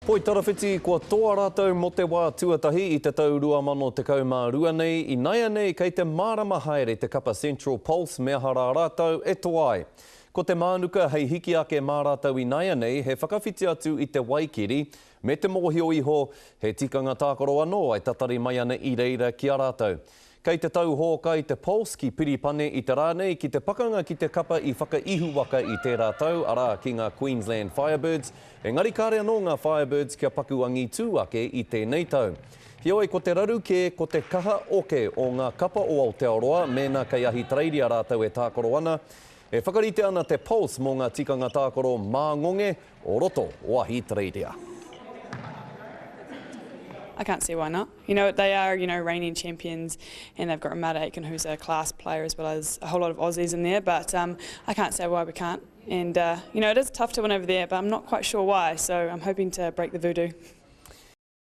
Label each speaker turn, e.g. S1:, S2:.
S1: Poi tarawhiti, kua toa rātou mo te wā tuatahi i te tau 2012 nei, i naia nei kei te mārama haere te kapa Central Pulse mea hara rātou e toai. Ko te mānuka hei hiki ake mā rātou i naia nei, he whakawhiti atu i te Waikiri, me te mōhio iho, he tikanga tākoro anō ai tatari mai ana i reira ki a rātou. Kei te tau hōkai te Pulse ki Piripane i te rānei ki te pakanga ki te kapa i whakaihu waka i tērā tau, arā ki ngā Queensland Firebirds, engari kāre anō ngā Firebirds kia paku angi tū ake i tēnei tau. Hioi ko te raru ke, ko te kaha oke o ngā kapa o Aotearoa, mēnā kei ahi treiria rātau e tākoro ana, e whakarite ana te Pulse mō ngā tikanga tākoro mā ngonge o roto o ahi treiria.
S2: I can't see why not. You know, they are, reigning champions, and they've got Ramada Aitken, who's a class player, as well as a whole lot of Aussies in there, but I can't say why we can't. And, it is tough to win over there, but I'm not quite sure why, so I'm hoping to break the voodoo.